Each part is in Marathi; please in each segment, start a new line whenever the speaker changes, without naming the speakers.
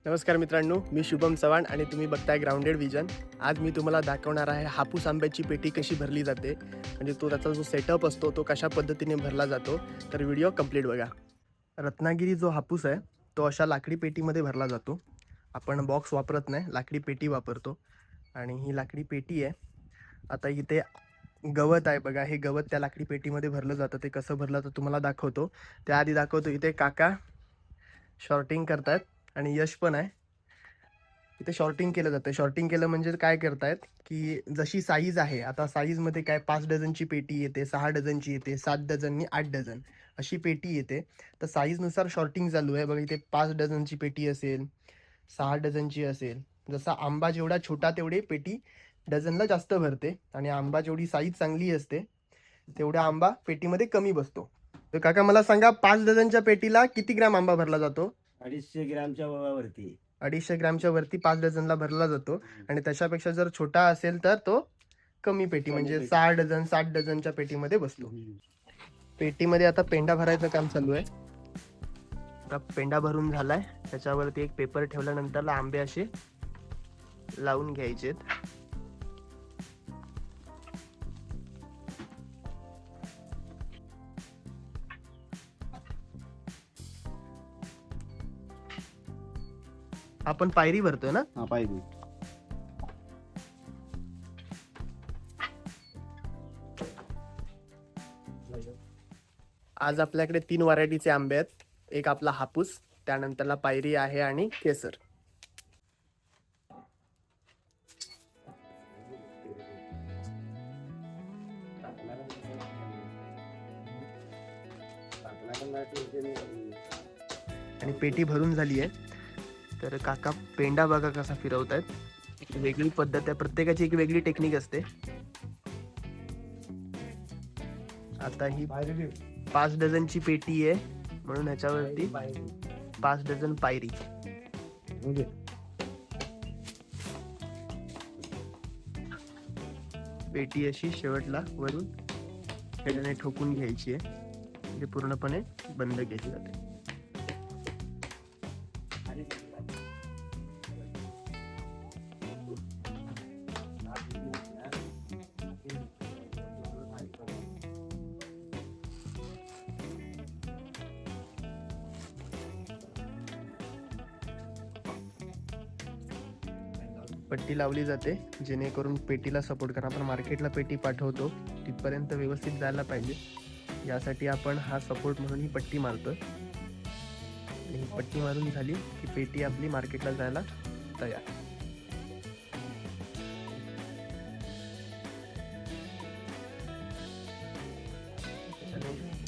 नमस्कार मित्रांनो, मी शुभम चव्हाण आणि तुम्ही बघताय ग्राउंडेड विजन. आज मी तुम्हाला दाखवणार आहे हापूस आंब्याची पेटी कशी भरली जाते, म्हणजे त्याचा जो सेटअप असतो तो कशा पद्धतीने भरला जातो. तर व्हिडिओ कंप्लीट बघा. रत्नागिरी जो हापूस आहे तो अशा लाकडी पेटीमध्ये भरला जातो. आपण बॉक्स वापरत नाही, लाकडी पेटी वापरतो. आणि ही लाकडी पेटी आहे. आता इथे गवत आहे बघा, हे गवत त्या लाकडी पेटीमध्ये भरलं जातं. ते कसं भरलं तर तुम्हाला दाखवतो. त्याआधी दाखवतो, इथे काका शॉर्टिंग करतायत आणि यश पण आहे. इथे शॉर्टिंग केलं जातं. शॉर्टिंग केलं म्हणजे काय करतायत, की जशी साईज आहे, आता साईजमध्ये काय 5 डझनची पेटी येते, 6 डझनची येते, 7 डझननी 8 डझन अशी पेटी येते. तर साईजनुसार शॉर्टिंग चालू आहे बघा. इथे 5 डझनची पेटी असेल, 6 डझनची असेल. जसा आंबा जेवढा छोटा तेवढी पेटी डझनला जास्त भरते आणि आंबा जेवढी साईज चांगली असते तेवढा आंबा पेटीमध्ये कमी बसतो. तर काका मला सांगा, 5 डझनच्या पेटीला किती ग्रॅम आंबा भरला जातो?
250 ग्रॅमच्या वरती.
250 ग्रॅमच्या वरती 5 डझनला भरला जातो. आणि त्याच्यापेक्षा जर छोटा असेल तर तो कमी पेटी, म्हणजे 6 डझन 7 डझनच्या पेटीमध्ये बसतो. पेटीमध्ये आता पेंडा भरायचं काम चालू आहे. आता पेंडा भरून झालाय. त्याच्यावरती एक पेपर ठेवल्यानंतर आंबे असे लावून घ्यायचे. आपण पायरी भरतोय ना?
हा पाहिजे.
आज आपल्याकडे 3 व्हरायटीचे आंबे आहेत. एक आपला हापूस, त्यानंतरला पायरी आहे आणि केसर. आणि पेटी भरून झाली आहे. तर काका पेंडा बघा कसा फिरवतायत. वेगळी पद्धत आहे, प्रत्येकाची एक वेगळी टेक्निक असते. आता ही 5 डझनची पेटी आहे म्हणून ह्याच्यावरती 5 डझन पायरी. पेटी अशी शेवटला वरून पेटीने ठोकून घ्यायची आहे, म्हणजे पूर्णपणे बंद केली जाते. पट्टी लावली जाते जेणेकरून पेटीला सपोर्ट करा. आपण मार्केटला पेटी पाठवतो तिथपर्यंत व्यवस्थित जायला पाहिजे, यासाठी आपण हा सपोर्ट म्हणून ही पट्टी मारतो. आणि ही पट्टी मारून झाली की पेटी आपली मार्केटला जायला तयार.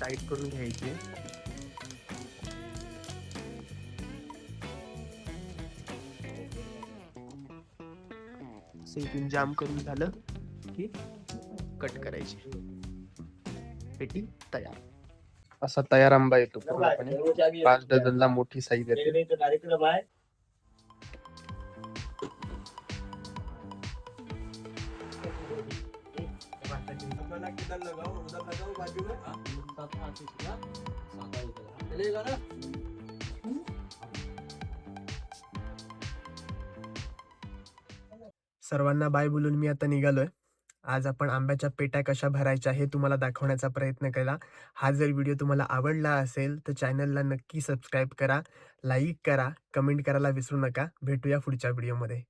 टाईट करून घ्यायची. इथून जाम करून झालं की कट करायची. पेटी तयार. असा तयार आंबा येतो पूर्णपणे. 5 डझनला मोठी साईज येते.
कार्यक्रम आहे.
सर्वांना बाय बोलून मी आता निघालोय. आज आपण आंब्याच्या पेट्या कशा भरायच्या हे तुम्हाला दाखवण्याचा प्रयत्न केला. हा जर व्हिडिओ तुम्हाला आवडला असेल तर चॅनलला नक्की सबस्क्राईब करा, लाईक करा, कमेंट करायला विसरू नका. भेटूया पुढच्या व्हिडिओमध्ये.